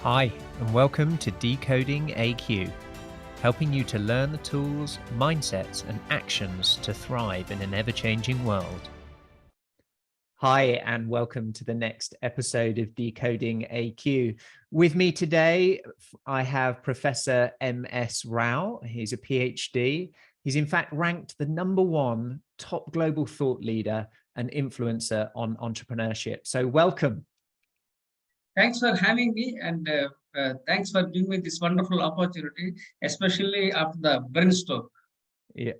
Hi, and welcome to Decoding AQ, helping you to learn the tools, mindsets, and actions to thrive in an ever-changing world. Hi, and welcome to the next episode of Decoding AQ. With me today, I have Professor M.S.Rao. He's a Ph.D. He's in fact ranked the #1 top global thought leader and influencer on entrepreneurship. So welcome. Thanks for having me, and thanks for giving me this wonderful opportunity, especially after the brainstorm. Yeah.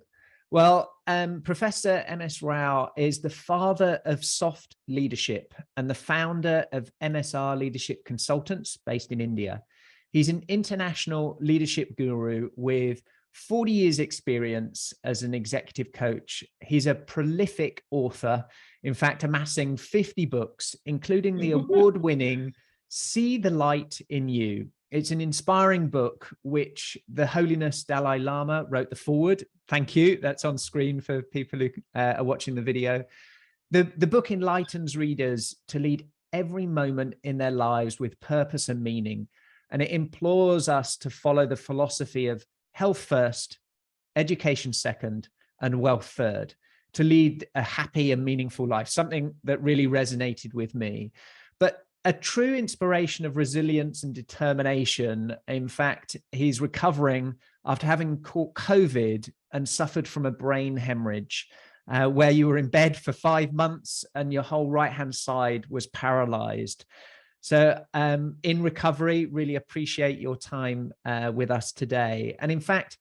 Well, Professor M.S.Rao is the father of soft leadership and the founder of MSR Leadership Consultants based in India. He's an international leadership guru with 40 years experience as an executive coach. He's a prolific author, in fact, amassing 50 books, including the award-winning See the Light in You. It's an inspiring book, which the Holiness Dalai Lama wrote the foreword. Thank you. That's on screen for people who are watching the video. The book enlightens readers to lead every moment in their lives with purpose and meaning. And it implores us to follow the philosophy of health first, education second, and wealth third, to lead a happy and meaningful life, something that really resonated with me. But a true inspiration of resilience and determination. In fact, he's recovering after having caught COVID and suffered from a brain hemorrhage, where you were in bed for 5 months and your whole right-hand side was paralyzed. So in recovery, really appreciate your time with us today. And in fact,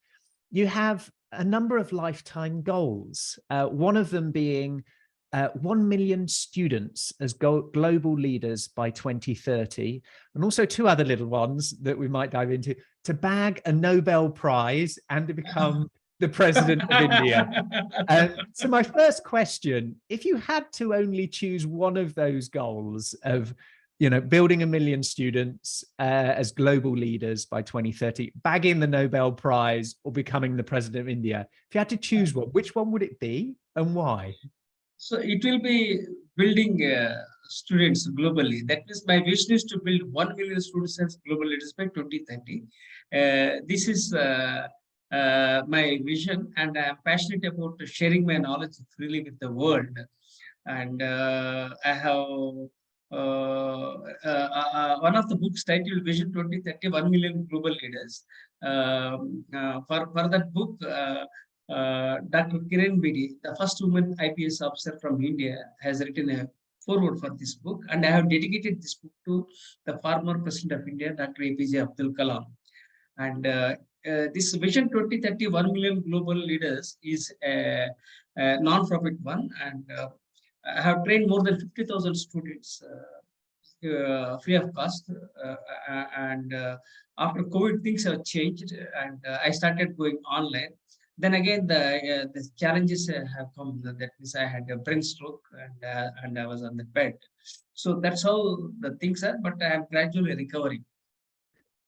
you have a number of lifetime goals, one of them being 1 million students as global leaders by 2030, and also 2 other little ones that we might dive into, to bag a Nobel Prize and to become the president of India. So my first question, if you had to only choose one of those goals of, building 1 million students as global leaders by 2030, bagging the Nobel Prize, or becoming the president of India, if you had to choose one, which one would it be and why? So it will be building students globally. That means my vision is to build 1 million students as global leaders by 2030. This is my vision, and I'm passionate about sharing my knowledge freely with the world. And I have one of the books titled Vision 2030, 1 million global leaders. For that book, Dr. Kiran Bedi, the first woman IPS officer from India, has written a foreword for this book, and I have dedicated this book to the former President of India, Dr. APJ Abdul Kalam. And this Vision 2030, 1 million global leaders is a non-profit one, and I have trained more than 50,000 students free of cost. And after COVID, things have changed, and I started going online. Then again, the challenges have come. That means I had a brain stroke, and I was on the bed. So that's how the things are. But I am gradually recovering.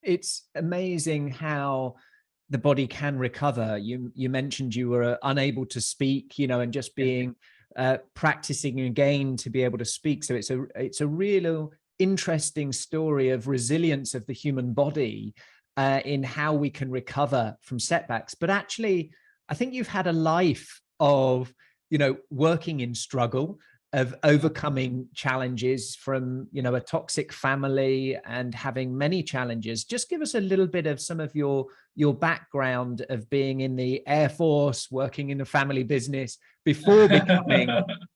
It's amazing how the body can recover. You mentioned you were unable to speak, and just being practicing again to be able to speak. So it's a real interesting story of resilience of the human body in how we can recover from setbacks. But actually, I think you've had a life of, working in struggle, of overcoming challenges from, a toxic family and having many challenges. Just give us a little bit of some of your background of being in the Air Force, working in a family business before becoming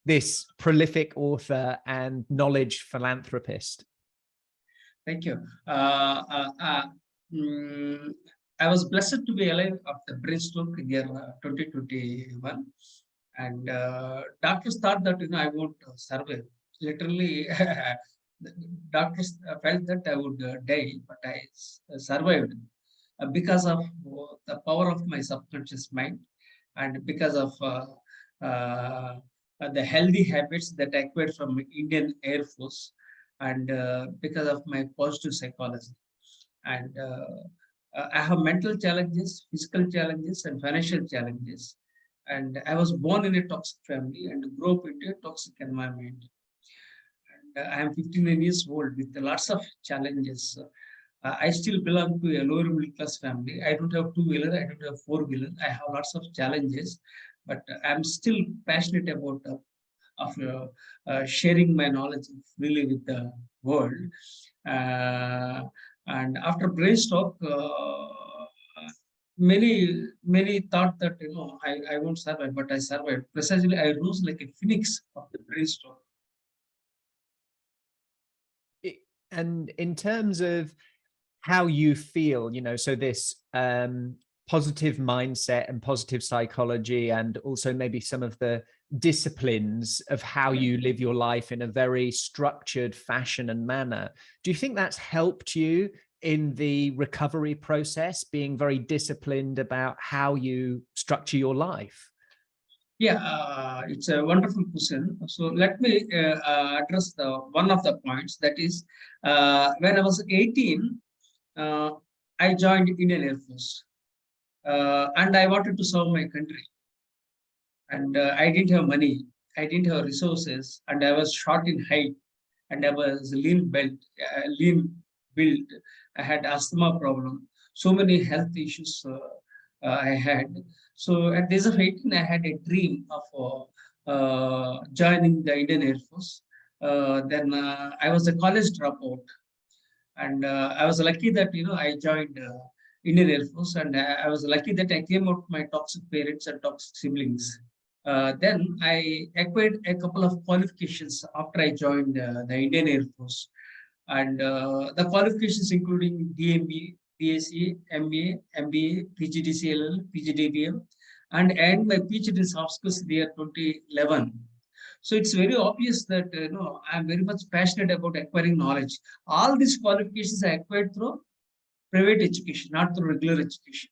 this prolific author and knowledge philanthropist. Thank you. I was blessed to be alive after brain stroke in year 2021. And doctors thought that I won't survive. Literally, doctors felt that I would die, but I survived because of the power of my subconscious mind, and because of the healthy habits that I acquired from Indian Air Force, and because of my positive psychology. And I have mental challenges, physical challenges, and financial challenges. And I was born in a toxic family and grew up in a toxic environment. And I am 59 years old with lots of challenges. I still belong to a lower middle class family. I don't have two-wheeler, I don't have four-wheeler. I have lots of challenges, but I'm still passionate about sharing my knowledge freely with the world. Uh, and after brainstorm, many thought that I won't survive, but I survived. Precisely, I rose like a phoenix of the brainstorm. And in terms of how you feel, so this positive mindset and positive psychology, and also maybe some of the disciplines of how you live your life in a very structured fashion and manner. Do you think that's helped you in the recovery process, being very disciplined about how you structure your life? Yeah, it's a wonderful question. So let me address one of the points. That is, when I was 18, I joined Indian Air Force, and I wanted to serve my country. And I didn't have money, I didn't have resources, and I was short in height, and I was lean built. I had asthma problem, so many health issues I had. So at the age of 18, I had a dream of joining the Indian Air Force. Then I was a college dropout, and I was lucky that I joined Indian Air Force, and I was lucky that I came out my toxic parents and toxic siblings. Then I acquired a couple of qualifications after I joined the Indian Air Force, and the qualifications including DMB, DSc, MA, MBA, PGDCLL, PGDBM, and my PhD in soft skills in the year 2011. So it's very obvious that I'm very much passionate about acquiring knowledge. All these qualifications I acquired through private education, not through regular education.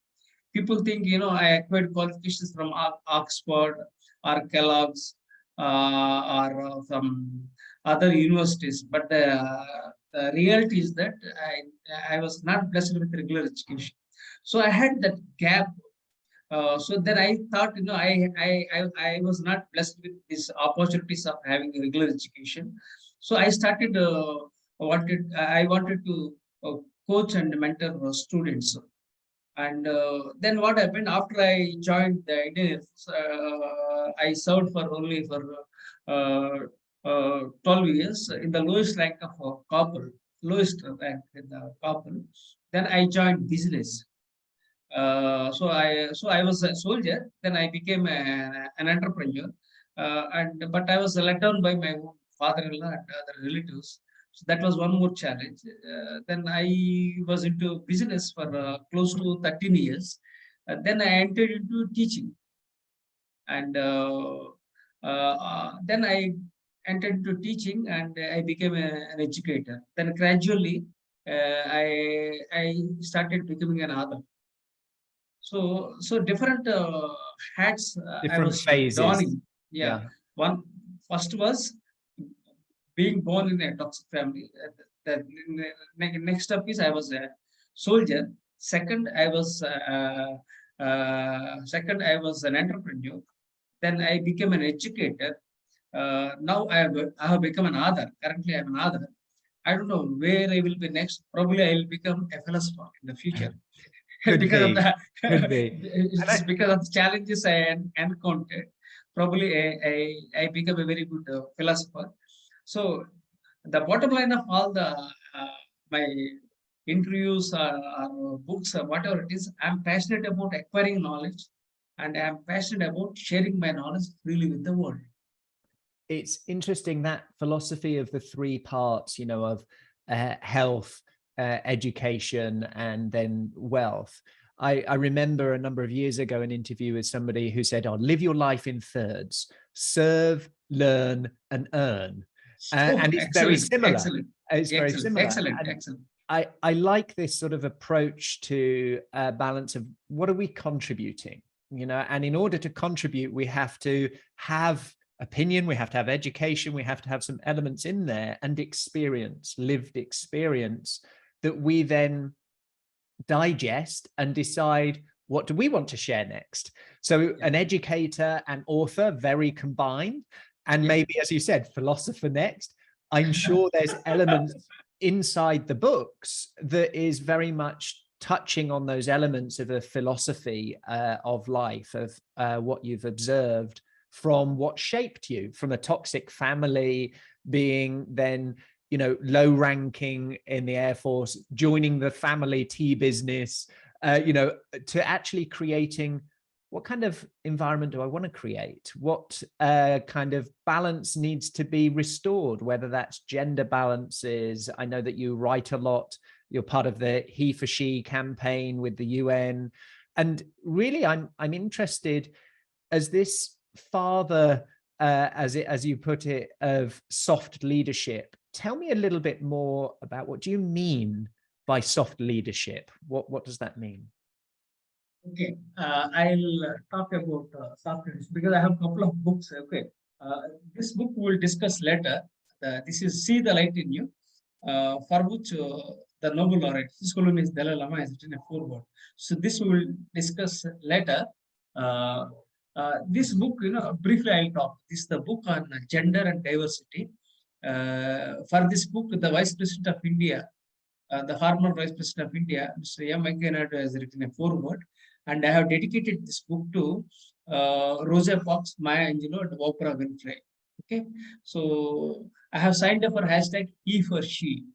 People think I acquired qualifications from Oxford or Kellogg's or from other universities, but the reality is that I was not blessed with regular education. So I had that gap. So then I thought, I was not blessed with these opportunities of having a regular education. So I started I wanted to coach and mentor students. And then what happened after I joined the Indian Air Force, I served for only for 12 years in the lowest rank of corporal, lowest rank in the corporal. Then I joined business. So I was a soldier. Then I became an entrepreneur, but I was let down by my own father-in-law and other relatives. So that was one more challenge. Then I was into business for close to 13 years. Then I entered into teaching, and then I entered into teaching, and I became an educator. Then gradually, I started becoming an author. So different hats I Different was phases. donning. Yeah. One first was being born in a toxic family. The next up is I was a soldier. Second, I was an entrepreneur. Then I became an educator. Now I have become an author. Currently, I'm an author. I don't know where I will be next. Probably I will become a philosopher in the future. Could because be. of the Could be. it's because of the challenges I encountered. Probably I become a very good philosopher. So the bottom line of all the my interviews or books or whatever it is, I'm passionate about acquiring knowledge, and I'm passionate about sharing my knowledge freely with the world. It's interesting, that philosophy of the three parts, of health, education, and then wealth. I remember a number of years ago an interview with somebody who said, live your life in thirds: serve, learn, and earn. And it's very similar. Excellent. It's very similar. Excellent. I like this sort of approach to a balance of what are we contributing, and in order to contribute, we have to have opinion, we have to have education, we have to have some elements in there, and experience, lived experience, that we then digest and decide, what do we want to share next? So an educator and author, very combined, and maybe, as you said, philosopher next. I'm sure there's elements inside the books that is very much touching on those elements of a philosophy of life, of what you've observed from what shaped you, from a toxic family, being then, you know, low ranking in the Air Force, joining the family tea business, you know, to actually creating, what kind of environment do I want to create? What kind of balance needs to be restored, whether that's gender balances. I know that you write a lot. You're part of the He for She campaign with the UN. And really, I'm interested, as this father, as you put it, of soft leadership. Tell me a little bit more about, what do you mean by soft leadership? What does that mean? Okay, I'll talk about soft leadership because I have a couple of books. Okay, this book we'll discuss later. This is See the Light in You, for which the Nobel laureate, His Holiness Dalai Lama, has written a foreword. So this we will discuss later. This book, briefly I'll talk. This is the book on gender and diversity. For this book, the Vice President of India, the former Vice President of India, Mr. M. Venkaiah has written a foreword, and I have dedicated this book to Rosa Parks, Maya Angelou, and Oprah Winfrey. Okay, so I have signed up for hashtag He for She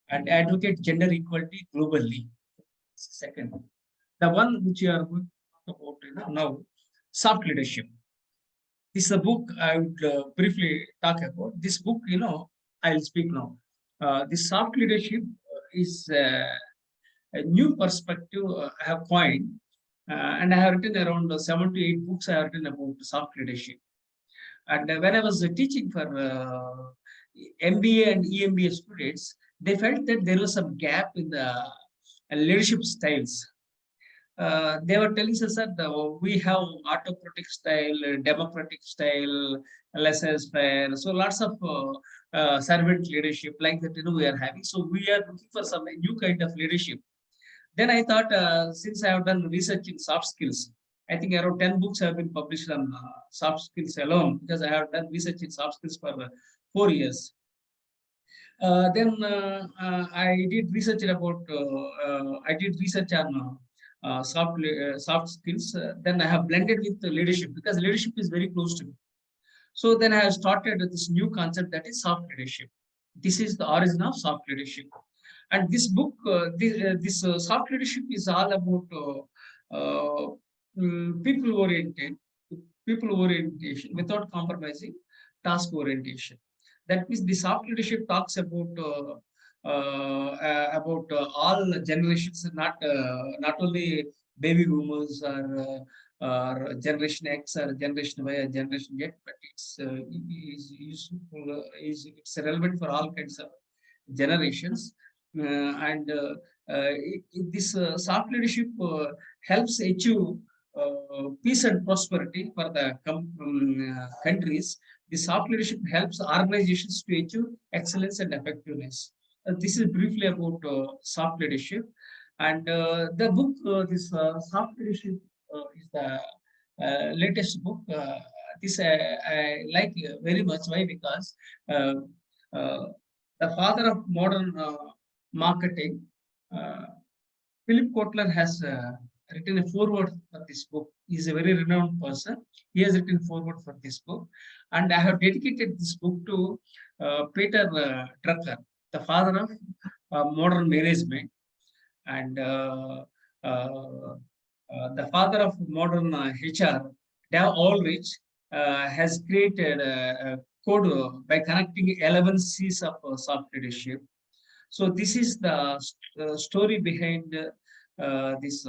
and advocate gender equality globally. Second, the one which you are going to talk about now, soft leadership. This is a book I would briefly talk about. This book, I'll speak now. This soft leadership is a new perspective I have coined, and I have written around 7 to 8 books I have written about soft leadership. And when I was teaching for MBA and EMBA students, they felt that there was some gap in the leadership styles. They were telling us that we have autocratic style, democratic style, laissez-faire. So lots of servant leadership like that, we are having. So we are looking for some new kind of leadership. Then I thought, since I have done research in soft skills, I think around 10 books have been published on soft skills alone, because I have done research in soft skills for 4 years. Then I did research about, on soft skills. Then I have blended with the leadership, because leadership is very close to me. So then I have started this new concept, that is soft leadership. This is the origin of soft leadership. And this book, this soft leadership is all about people orientation without compromising task orientation. That means the soft leadership talks about all generations, not only baby boomers or Generation X or Generation Y or Generation Z, but it's useful, it's relevant for all kinds of generations. This soft leadership helps achieve peace and prosperity for the countries. The soft leadership helps organizations to achieve excellence and effectiveness. This is briefly about soft leadership. And the book, this soft leadership is the latest book. This I like very much. Why? Because the father of modern marketing, Philip Kotler, has written a foreword for this book. He is a very renowned person. He has written foreword for this book. And I have dedicated this book to Peter Drucker, the father of modern management, and the father of modern HR, Dave Ulrich, has created a code by connecting 11 C's of soft leadership. So this is the story behind this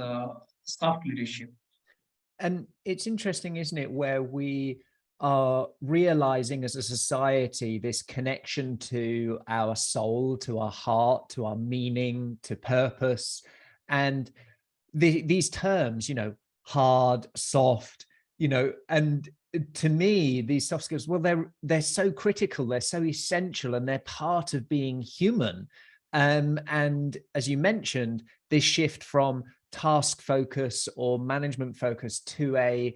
soft leadership. And it's interesting, isn't it, where we are realizing as a society this connection to our soul, to our heart, to our meaning, to purpose. And these terms, hard, soft, and to me, these soft skills, well, they're so critical, they're so essential, and they're part of being human. And as you mentioned, this shift from task focus or management focus to a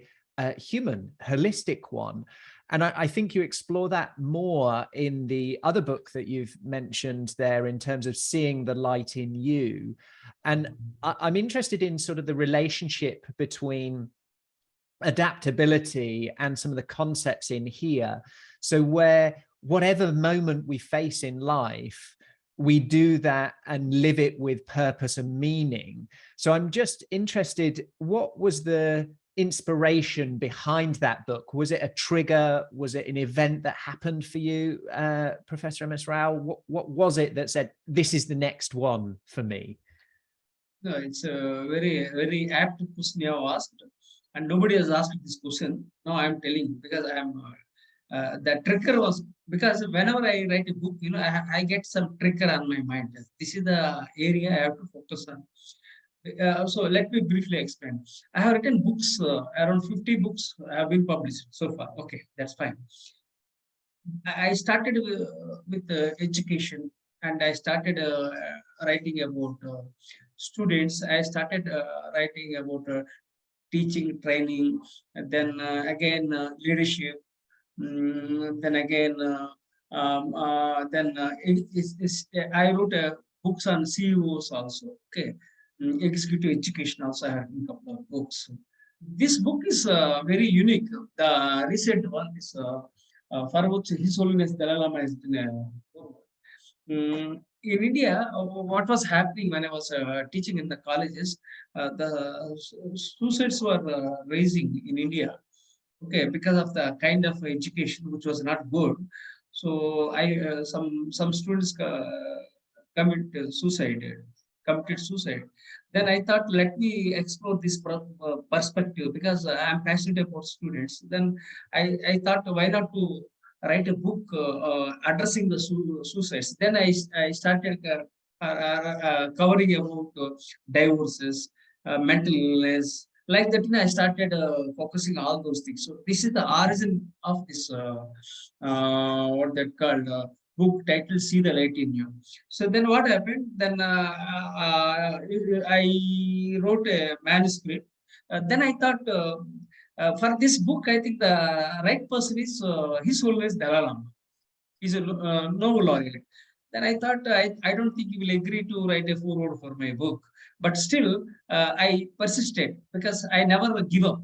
human, holistic one. And I think you explore that more in the other book that you've mentioned there in terms of seeing the light in you. And I'm interested in sort of the relationship between adaptability and some of the concepts in here. So where whatever moment we face in life, we do that and live it with purpose and meaning. So I'm just interested, what was the inspiration behind that book? Was it a trigger? Was it an event that happened for you, Professor M.S.Rao? What was it that said, this is the next one for me? No, it's a very apt question you have asked, and nobody has asked this question. Now I'm telling, because the trigger was, because whenever I write a book, I get some trigger on my mind. This is the area I have to focus on. So let me briefly explain. I have written books, around 50 books have been published so far. Okay, that's fine. I started with education, and I started writing about students. I started writing about teaching, training, and then again leadership. Then again, I wrote books on CEOs also. Okay, executive education also. I have written a couple of books. This book is very unique. The recent one is for which His Holiness Dalai Lama has been. In India, what was happening when I was teaching in the colleges, the suicides were rising in India. Okay, because of the kind of education which was not good. So some students committed suicide. Then I thought, let me explore this perspective, because I'm passionate about students. Then I thought, why not to write a book addressing the suicides. Then I started covering about divorces, mental illness. Like that, I started focusing all those things. So this is the origin of this what that called book titled "See the Light in You." So then what happened? Then I wrote a manuscript. Then I thought, for this book, I think the right person is His Holiness Dalai Lama. He's a Nobel laureate. Then I thought, I don't think he will agree to write a foreword for my book. But still, I persisted, because I never give up.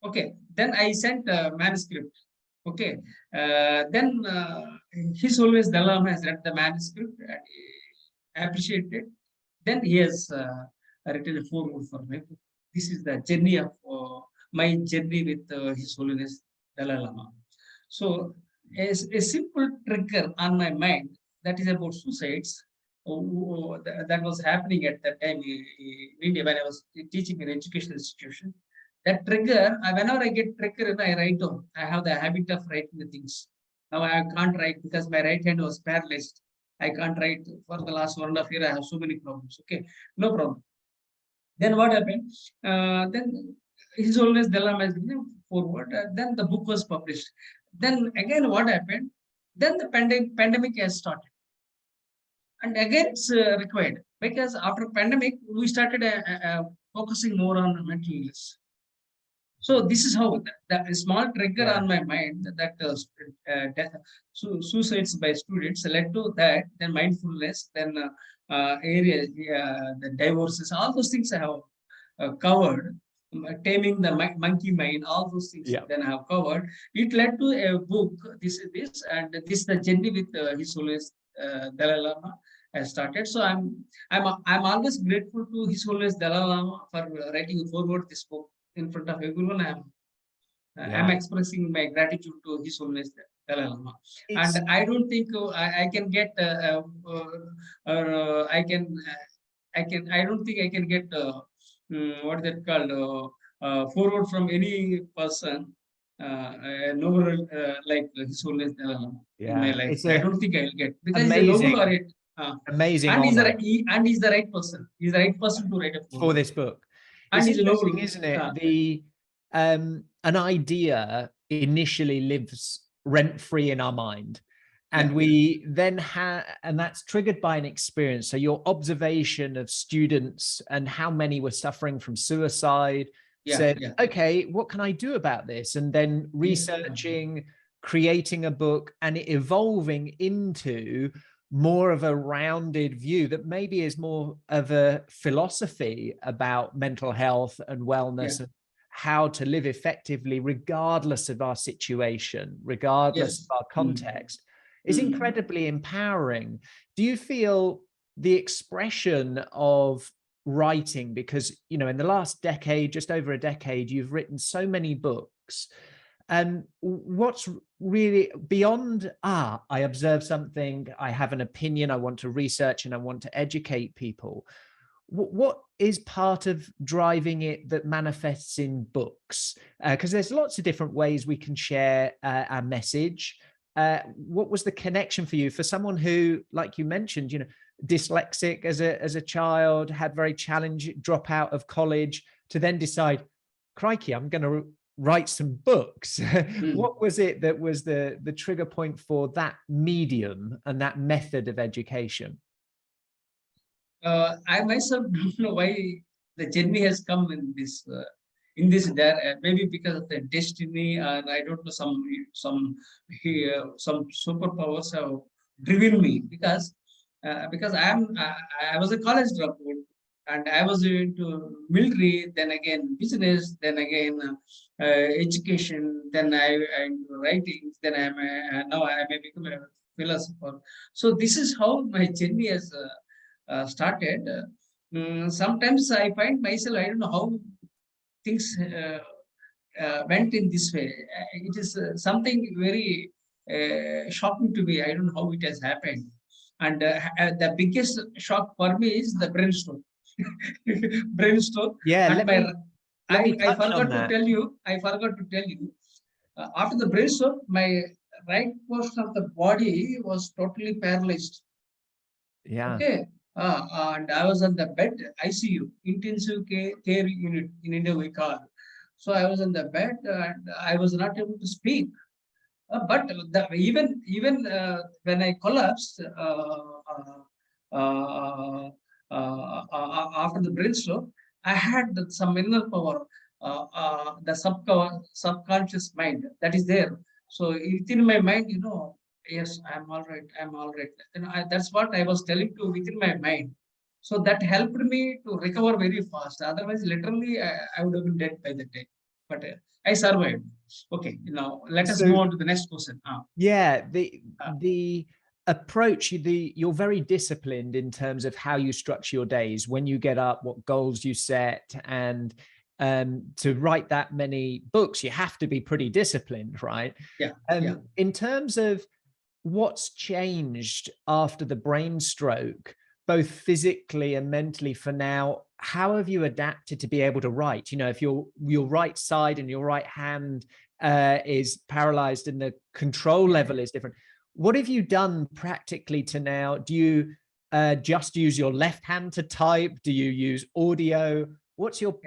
Okay. Then I sent a manuscript. Okay. Then His Holiness Dalai Lama has read the manuscript and appreciated. Then he has written a foreword for my book. This is the journey of my journey with His Holiness Dalai Lama. So, a simple trigger on my mind, that is about suicides. That was happening at that time in India when I was teaching in an educational institution. That trigger, whenever I get trigger, I write down. I have the habit of writing the things. Now I can't write because my right hand was paralyzed. I can't write for the last 1.5 years. I have so many problems. Okay, no problem. Then what happened? Then His Holiness Dalai Lama has given forward. Then the book was published. Then again, what happened? Then the pandemic has started, and again it's required, because after pandemic we started focusing more on mental illness. So this is how that small trigger on my mind that suicides by students led to that. Then mindfulness, then areas, the divorces, all those things I have covered. Taming the monkey mind, all those things then I have covered. It led to a book. This and this the journey with His Holiness Dalai Lama has started. So I'm always grateful to His Holiness Dalai Lama for writing a foreword this book in front of everyone. I'm expressing my gratitude to His Holiness Dalai Lama, and I don't think I can get I don't think I can get what is that called forward from any person noble like His Holiness Dalai Lama in my life. I don't think I will get, because he's a noble laureate. Amazing, and he's the right person. He's the right person to write a foreword for this book. And it's interesting, isn't it? The an idea initially lives rent-free in our mind, and we then have, and that's triggered by an experience. So your observation of students and how many were suffering from suicide, said, yeah, okay, what can I do about this? And then researching, creating a book, and it evolving into more of a rounded view that maybe is more of a philosophy about mental health and wellness and how to live effectively regardless of our situation, regardless of our context, is incredibly empowering. Do you feel the expression of writing, because, you know, in the last decade, just over a decade, you've written so many books, and what's really beyond, I observe something, I have an opinion, I want to research and I want to educate people, what is part of driving it that manifests in books? Because there's lots of different ways we can share our message. What was the connection for you, for someone who, like you mentioned, you know, dyslexic as a child, had very challenging, drop out of college, to then decide, crikey, I'm going to write some books. What was it that was the trigger point for that medium and that method of education? I myself don't know why the journey has come in this maybe because of the destiny, or I don't know, some superpowers have driven me, because I was a college dropout, and I was into military, then again business, then again education, then I into writing, then now I may become a philosopher. So this is how my journey has started. Sometimes I find myself, I don't know how things went in this way. It is something very shocking to me. I don't know how it has happened. And the biggest shock for me is the brainstorm. Brainstorm. Yeah, And let me I touch on forgot to that. tell you, after the brainstorm, my right portion of the body was totally paralyzed. Yeah. Okay. And I was on the bed, ICU, intensive care unit in India, we call. So I was on the bed and I was not able to speak. But even when I collapsed after the brainstorm, I had some inner power, the subconscious mind that is there. So within my mind, you know, yes, I'm all right, I'm all right. And that's what I was telling to within my mind. So that helped me to recover very fast. Otherwise, literally, I would have been dead by the day. But I survived. Okay, now let us move So on to the next question. yeah, the approach, you're very disciplined in terms of how you structure your days, when you get up, what goals you set, and to write that many books, you have to be pretty disciplined, right? Yeah. In terms of what's changed after the brain stroke, both physically and mentally for now, how have you adapted to be able to write? You know, if your right side and your right hand is paralyzed and the control level is different, what have you done practically to now? Do you just use your left hand to type? Do you use audio? What's your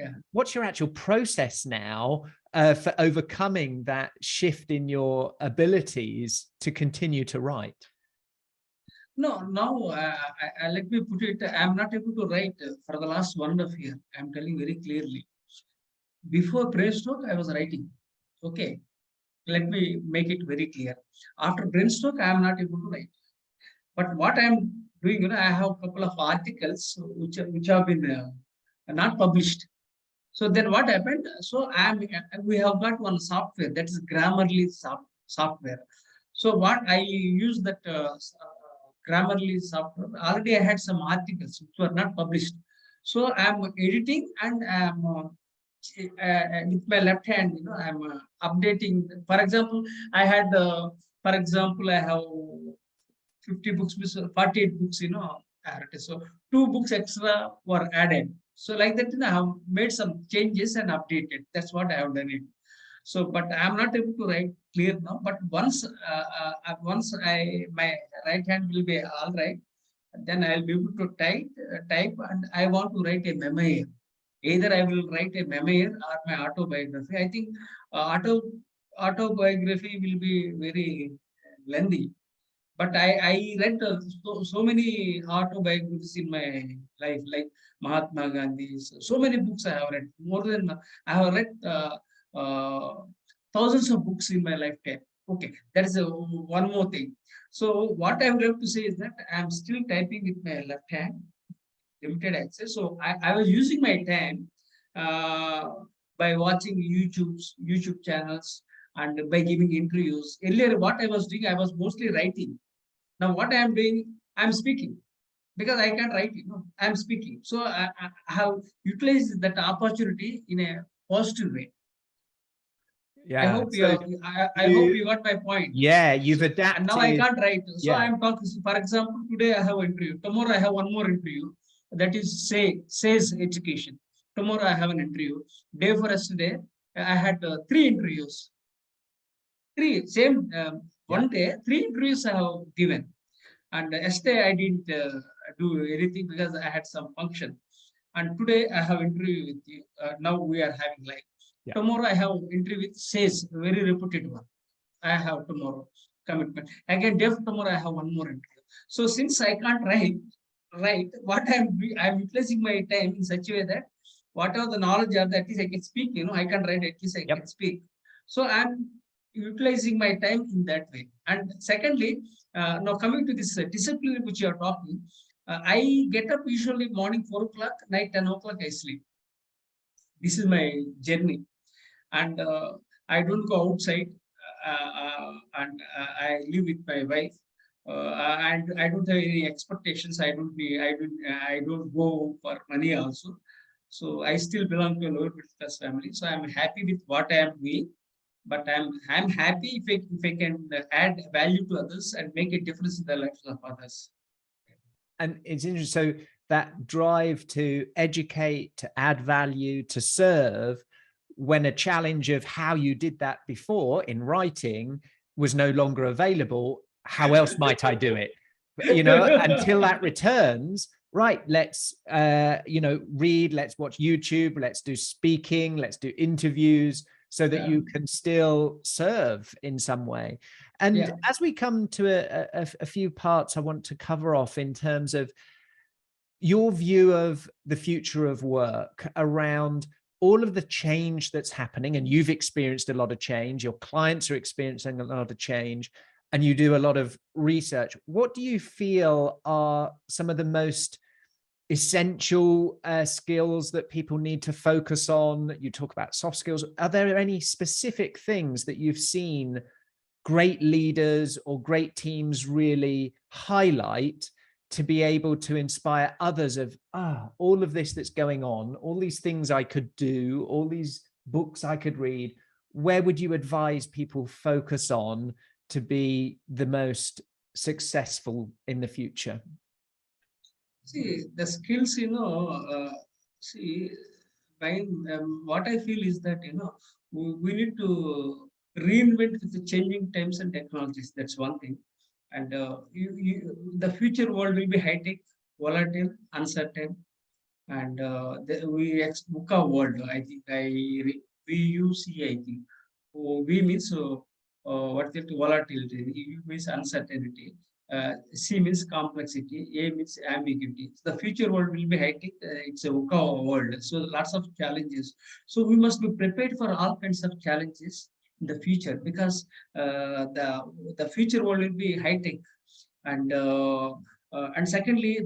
actual process now for overcoming that shift in your abilities to continue to write? No, now let me put it. I'm not able to write for the last 1.5 years. I'm telling very clearly. Before brainstroke, I was writing. Okay, let me make it very clear. After brainstroke, I am not able to write. But what I'm doing, you know, I have a couple of articles which have been not published. So then what happened? So we have got one software, that is Grammarly software. So what I use that Grammarly software. Already I had some articles which were not published. So I'm editing and I'm with my left hand, you know, I'm updating. For example, I had, I have 50 books, 48 books, you know. So 2 books extra were added. So like that, you know, I have made some changes and updated. That's what I have done it. So, but I'm not able to write clear now. But once my right hand will be all right, then I'll be able to type, and I want to write a memoir. Either I will write a memoir or my autobiography. I think autobiography will be very lengthy. But I read so many autobiographies in my life, like Mahatma Gandhi. So many books I have read. More than I have read thousands of books in my lifetime. Okay, that is one more thing. So what I would have to say is that I am still typing with my left hand, limited access. So I was using my time uh, by watching YouTube channels and by giving interviews. Earlier, what I was doing, I was mostly writing. Now, what I am doing, I'm speaking because I can't write. I'm speaking. So I have utilized that opportunity in a positive way. I Yeah. hope you. So I hope you, you got my point. yeah, you've So, and now I adapted. can't write. So Yeah. I'm talking. For example, today I have an interview. Tomorrow I have one more interview. That is says education. Tomorrow I have an interview. Day for yesterday, I had three interviews. Three same Yeah. one day, three interviews I have given. And yesterday I didn't do anything because I had some function. And today I have interview with you. Now we are having like Yeah. tomorrow I have interview with says very reputed one. I have tomorrow commitment. Again, day tomorrow I have one more interview. So since I can't write what I'm utilizing my time in such a way that whatever the knowledge are, that is I can speak. I can write, at least I Yep. can speak. So I'm utilizing my time in that way. And secondly, now coming to this discipline which you are talking, I get up usually morning 4 o'clock, night 10 o'clock I sleep. This is my journey, and I don't go outside, and I live with my wife, and I don't have any expectations. I don't go for money also. So I still belong to a lower middle class family. So I'm happy with what I am doing, but I'm happy if I can add value to others and make a difference in the lives of others. And it's interesting. So that drive to educate, to add value, to serve, when a challenge of how you did that before in writing was no longer available, how else might I do it? Until that returns, right, let's read, let's watch YouTube, let's do speaking, let's do interviews, so that you can still serve in some way. And as we come to a few parts I want to cover off in terms of your view of the future of work, around all of the change that's happening, and you've experienced a lot of change, your clients are experiencing a lot of change, and you do a lot of research. What do you feel are some of the most essential skills that people need to focus on? You talk about soft skills. Are there any specific things that you've seen great leaders or great teams really highlight to be able to inspire others of, all of this that's going on, all these things I could do, all these books I could read? Where would you advise people focus on to be the most successful in the future? See, the skills, what I feel is that, we need to reinvent with the changing times and technologies. That's one thing. And the future world will be high tech, volatile, uncertain, and VUCA world. I think VUC. I think V means what is volatility. U means uncertainty. C means complexity. A means ambiguity. The future world will be high tech. It's a VUCA world. So lots of challenges. So we must be prepared for all kinds of challenges in the future, because the future world will be high tech. And secondly,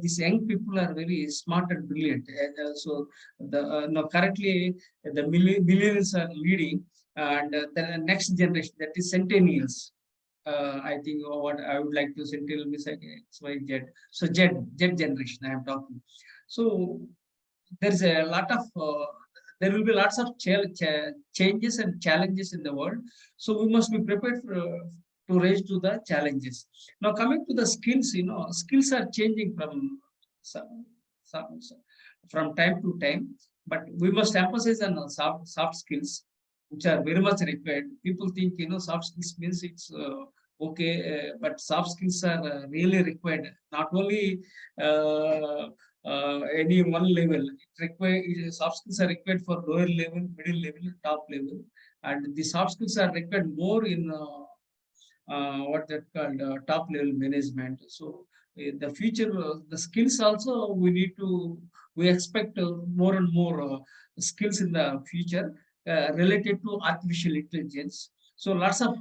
these young people are very smart and brilliant. So now currently the millennials are leading, and the next generation, that is centennials. I think what I would like to centennial means X, Y, Z. So Z generation I am talking. So there's a lot of there will be lots of changes and challenges in the world. So we must be prepared to raise to the challenges. Now coming to the skills, skills are changing some, from time to time, but we must emphasize on soft skills, which are very much required. People think soft skills means it's okay, but soft skills are really required. Not only any one level. Soft skills are required for lower level, middle level, top level, and the soft skills are required more in what that called top level management. So the future, the skills also we expect more and more skills in the future related to artificial intelligence. So lots of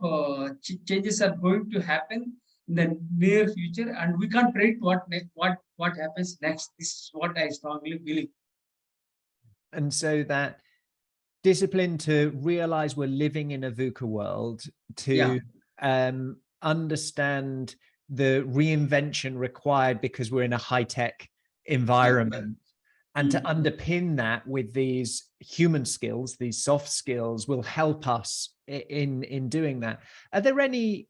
changes are going to happen in the near future, and we can't predict what happens next. This is what I strongly believe. And so that discipline to realize we're living in a VUCA world, to understand the reinvention required because we're in a high-tech environment, and to underpin that with these human skills, these soft skills, will help us in doing that. Are there any,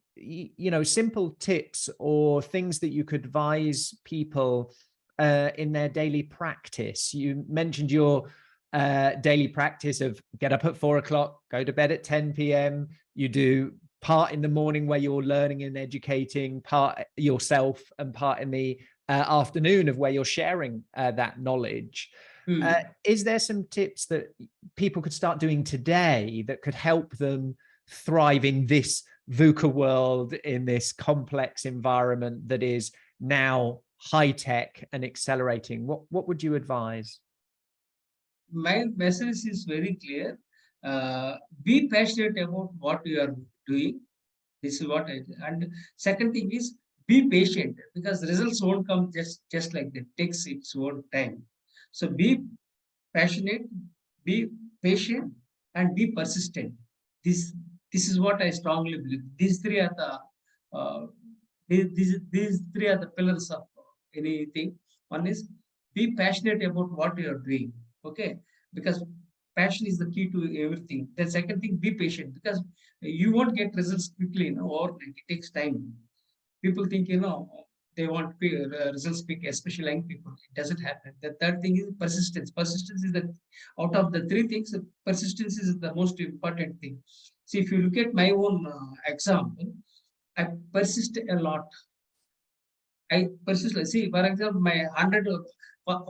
simple tips or things that you could advise people in their daily practice? You mentioned your daily practice of get up at 4 o'clock, go to bed at 10 p.m. You do part in the morning where you're learning and educating, part yourself, and part in the afternoon of where you're sharing that knowledge. Is there some tips that people could start doing today that could help them thrive in this VUCA world, in this complex environment that is now high tech and accelerating? What would you advise? My message is very clear. Be passionate about what you are doing. This is what I do. And second thing is be patient, because results won't come just like that. It takes its own time. So be passionate, be patient, and be persistent. This is what I strongly believe. These three are these three are the pillars of anything. One is be passionate about what you are doing. Okay, because passion is the key to everything. The second thing, be patient, because you won't get results quickly, or it takes time. People think, they want results quick, especially young people. It doesn't happen. The third thing is persistence. Persistence is out of the three things, persistence is the most important thing. See, if you look at my own example, I persist a lot. I persist. See, for example, my 100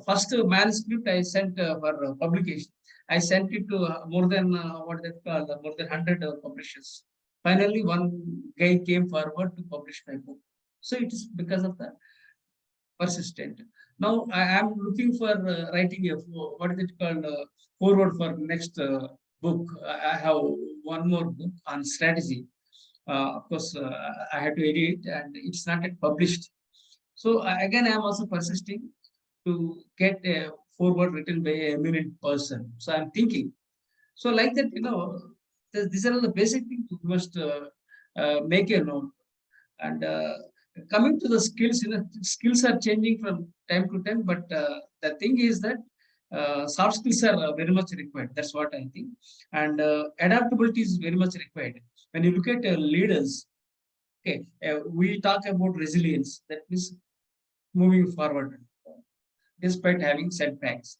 first manuscript I sent for publication. I sent it to more than more than 100 publishers. Finally, one guy came forward to publish my book. So it is because of the persistent. Now I am looking for writing a foreword for next book. I have one more book on strategy. Of course, I had to edit, and it's not yet published. So again, I am also persisting to get a foreword written by an eminent person. So I'm thinking. So like that, these are the basic things you must make a note. And coming to the skills, skills are changing from time to time. But the thing is that soft skills are very much required. That's what I think. And adaptability is very much required. When you look at leaders, okay, we talk about resilience. That means moving forward despite having setbacks.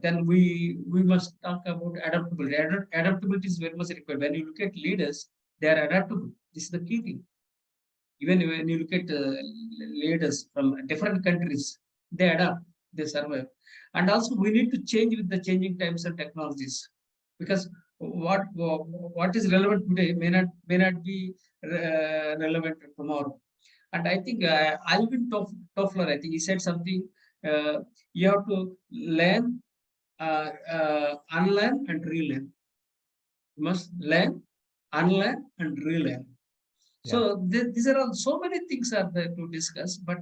Then we must talk about adaptability. Adaptability is very much required. When you look at leaders, they are adaptable. This is the key thing. Even when you look at leaders from different countries, they adapt, they survive. And also we need to change with the changing times and technologies, because what is relevant today may not be relevant tomorrow. And I think Alvin Toffler, I think he said something. You have to learn, unlearn, and relearn. You must learn, unlearn, and relearn. Yeah. So these are all, so many things are there to discuss, but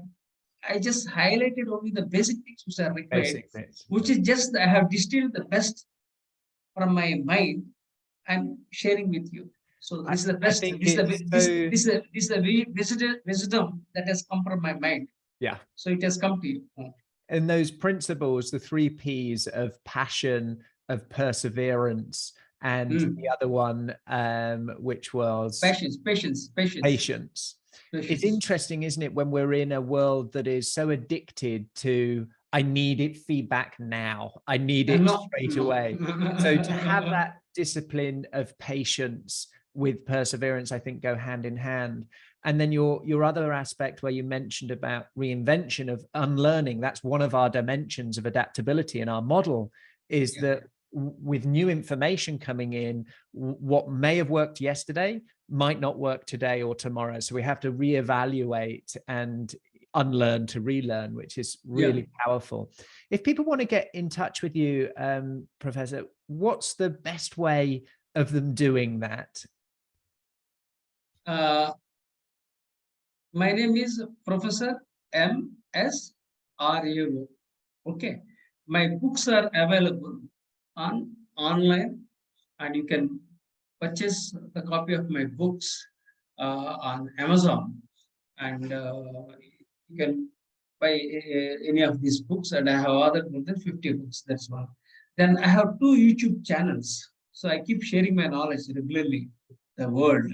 I just highlighted only the basic things which are required, which is just I have distilled the best from my mind. I'm sharing with you. So this is the best. This is the wisdom that has come from my mind. Yeah. So it has come to you. And those principles, the 3 Ps of passion, of perseverance, and the other one, which was patience. It's interesting, isn't it, when we're in a world that is so addicted to, I need it feedback now, I need it straight away. So to have that discipline of patience with perseverance, I think, go hand in hand. And then your other aspect where you mentioned about reinvention, of unlearning, that's one of our dimensions of adaptability in our model, is that with new information coming in, what may have worked yesterday might not work today or tomorrow. So we have to reevaluate and unlearn to relearn, which is really powerful. If people want to get in touch with you, Professor, what's the best way of them doing that? My name is Professor M.S.Rao. Okay. My books are available on online, and you can purchase the copy of my books on Amazon, and you can buy any of these books. And I have other more than 50 books. That's one. Then I have 2 YouTube channels, so I keep sharing my knowledge regularly with the world.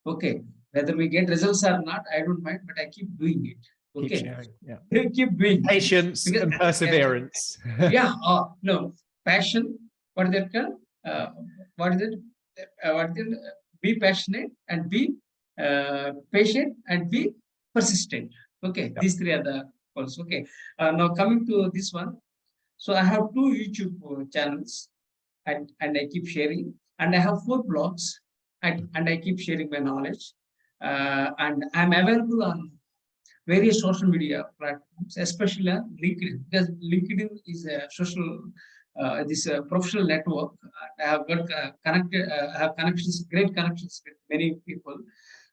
Okay, whether we get results or not, I don't mind, but I keep doing it. Okay, keep sharing, keep doing patience because, and perseverance. No, passion. What is that called? What is it? Be passionate and be patient and be persistent. Okay, these 3 are the goals. Okay, now coming to this one. So I have 2 YouTube channels, and I keep sharing, and I have 4 blogs, and I keep sharing my knowledge, and I'm available on various social media platforms, especially on LinkedIn, because LinkedIn is a social, professional network. I have got connected. I have connections, great connections with many people.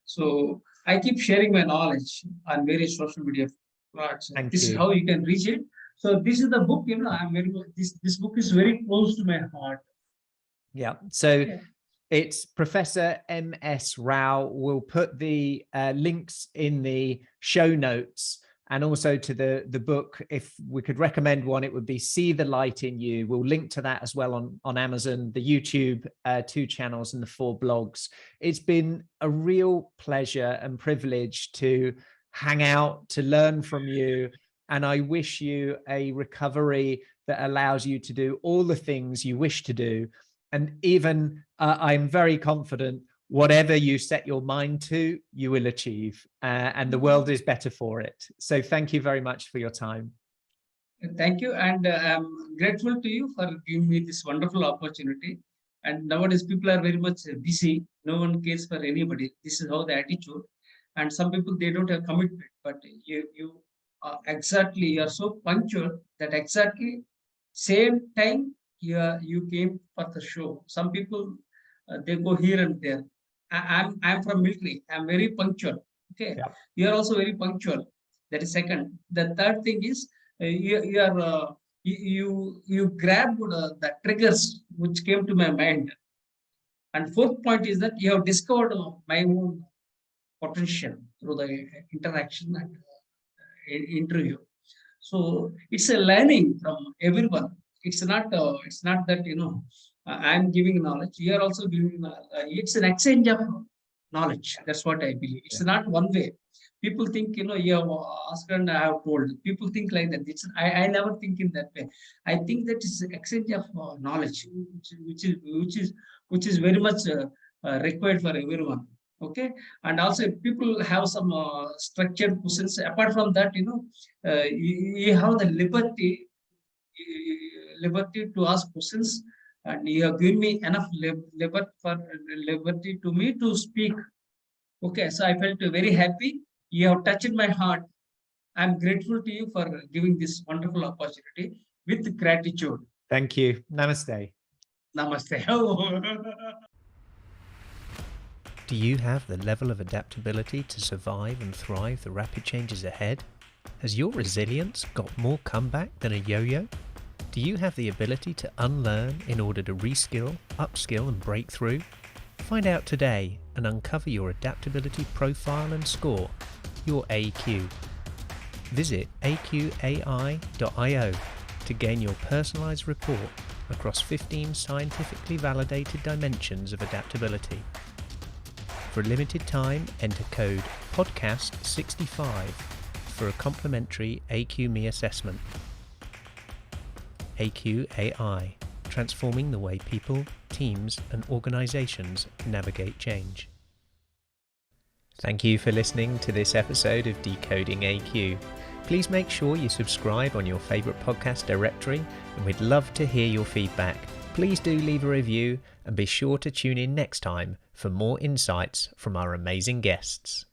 So I keep sharing my knowledge on various social media platforms. This is how you can reach it. So this is the book. I'm very. This book is very close to my heart. Yeah. So. It's Professor M.S.Rao. We'll put the links in the show notes, and also to the book. If we could recommend one, it would be See the Light in You. We'll link to that as well on Amazon, the YouTube 2 channels and the 4 blogs. It's been a real pleasure and privilege to hang out, to learn from you. And I wish you a recovery that allows you to do all the things you wish to do. And even I'm very confident whatever you set your mind to, you will achieve, and the world is better for it. So thank you very much for your time. Thank you. And I'm grateful to you for giving me this wonderful opportunity. And nowadays people are very much busy. No one cares for anybody. This is how the attitude. And some people, they don't have commitment, but you exactly, you are so punctual that exactly same time you came for the show. Some people they go here and there. I'm from military. I'm very punctual. Okay, you are also very punctual. That is second. The third thing is you grabbed the triggers which came to my mind. And fourth point is that you have discovered my own potential through the interaction and interview. So it's a learning from everyone. It's not that I'm giving knowledge. You are also giving. It's an exchange of knowledge. That's what I believe. It's not one way. People think you have asked and I have told. People think like that. I never think in that way. I think that it's an exchange of knowledge, which is very much required for everyone. Okay, and also people have some structured questions. Apart from that, you have the liberty to ask questions, and you have given me enough liberty to me to speak. Okay, so I felt very happy. You have touched my heart. I'm grateful to you for giving this wonderful opportunity with gratitude. Thank you. Namaste. Namaste. Do you have the level of adaptability to survive and thrive the rapid changes ahead? Has your resilience got more comeback than a yo-yo? Do you have the ability to unlearn in order to reskill, upskill and break through? Find out today and uncover your adaptability profile and score, your AQ. Visit AQai.io to gain your personalized report across 15 scientifically validated dimensions of adaptability. For a limited time, enter code PODCAST65 for a complimentary AQ-Me assessment. AQai, transforming the way people, teams and organizations navigate change. Thank you for listening to this episode of Decoding AQ. Please make sure you subscribe on your favorite podcast directory, and we'd love to hear your feedback. Please do leave a review and be sure to tune in next time for more insights from our amazing guests.